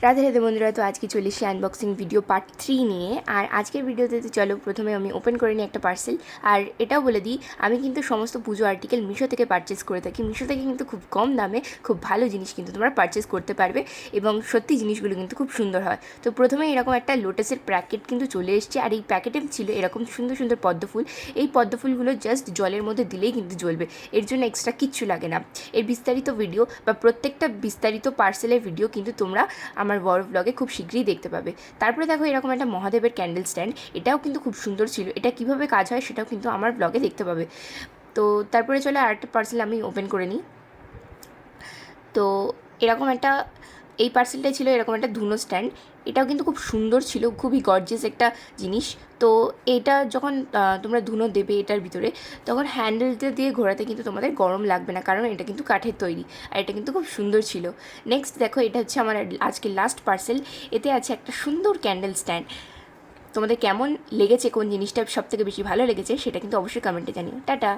রাধে রাধে বন্ধুরা, তো আজকে চলে এসেছি আনবক্সিং ভিডিও পার্ট 3 নিয়ে। আর আজকের ভিডিওতে চলো প্রথমে আমি ওপেন করে নিই একটা পার্সেল। আর এটাও বলে দিই, আমি কিন্তু সমস্ত পুজো আর্টিকেল মিশো থেকে পারচেস করে থাকি। মিশো থেকে কিন্তু খুব কম দামে খুব ভালো জিনিস কিন্তু তোমরা পারচেস করতে পারবে, এবং সত্যি জিনিসগুলো কিন্তু খুব সুন্দর হয়। তো প্রথমে এরকম একটা লোটাসের প্যাকেট কিন্তু চলে এসছে, আর এই প্যাকেটে ছিল এরকম সুন্দর সুন্দর পদ্মফুল। এই পদ্মফুলগুলো জাস্ট জলের মধ্যে দিলেই কিন্তু জ্বলবে, এর জন্য এক্সট্রা কিচ্ছু লাগে না। এর বিস্তারিত ভিডিও বা প্রত্যেকটা বিস্তারিত পার্সেলের ভিডিও কিন্তু তোমরা আমার বড় ব্লগে খুব শীঘ্রই দেখতে পাবে। তারপরে দেখো এরকম একটা মহাদেবের ক্যান্ডেল স্ট্যান্ড, এটাও কিন্তু খুব সুন্দর ছিল। এটা কিভাবে কাজ হয় সেটাও কিন্তু আমার ব্লগে দেখতে পাবে। তো তারপরে চলে আরেকটা পার্সেল আমি ওপেন করে নিই। তো এরকম একটা, এই পার্সেলটাই ছিল এরকম একটা ধুনো স্ট্যান্ড। এটাও কিন্তু খুব সুন্দর ছিল, খুবই গর্জিয়াস একটা জিনিস। তো এটা যখন তোমরা ধুনো দেবে এটার ভিতরে, তখন হ্যান্ডেলটা দিয়ে ঘোরাতে কিন্তু তোমাদের গরম লাগবে না, কারণ এটা কিন্তু কাঠের তৈরি। আর এটা কিন্তু খুব সুন্দর ছিল। নেক্সট দেখো, এটা হচ্ছে আমার আজকে লাস্ট পার্সেল। এতে আছে একটা সুন্দর ক্যান্ডেল স্ট্যান্ড। তোমাদের কেমন লেগেছে, কোন জিনিসটা সবথেকে বেশি ভালো লেগেছে সেটা কিন্তু অবশ্যই কমেন্টে জানিও। টাটা।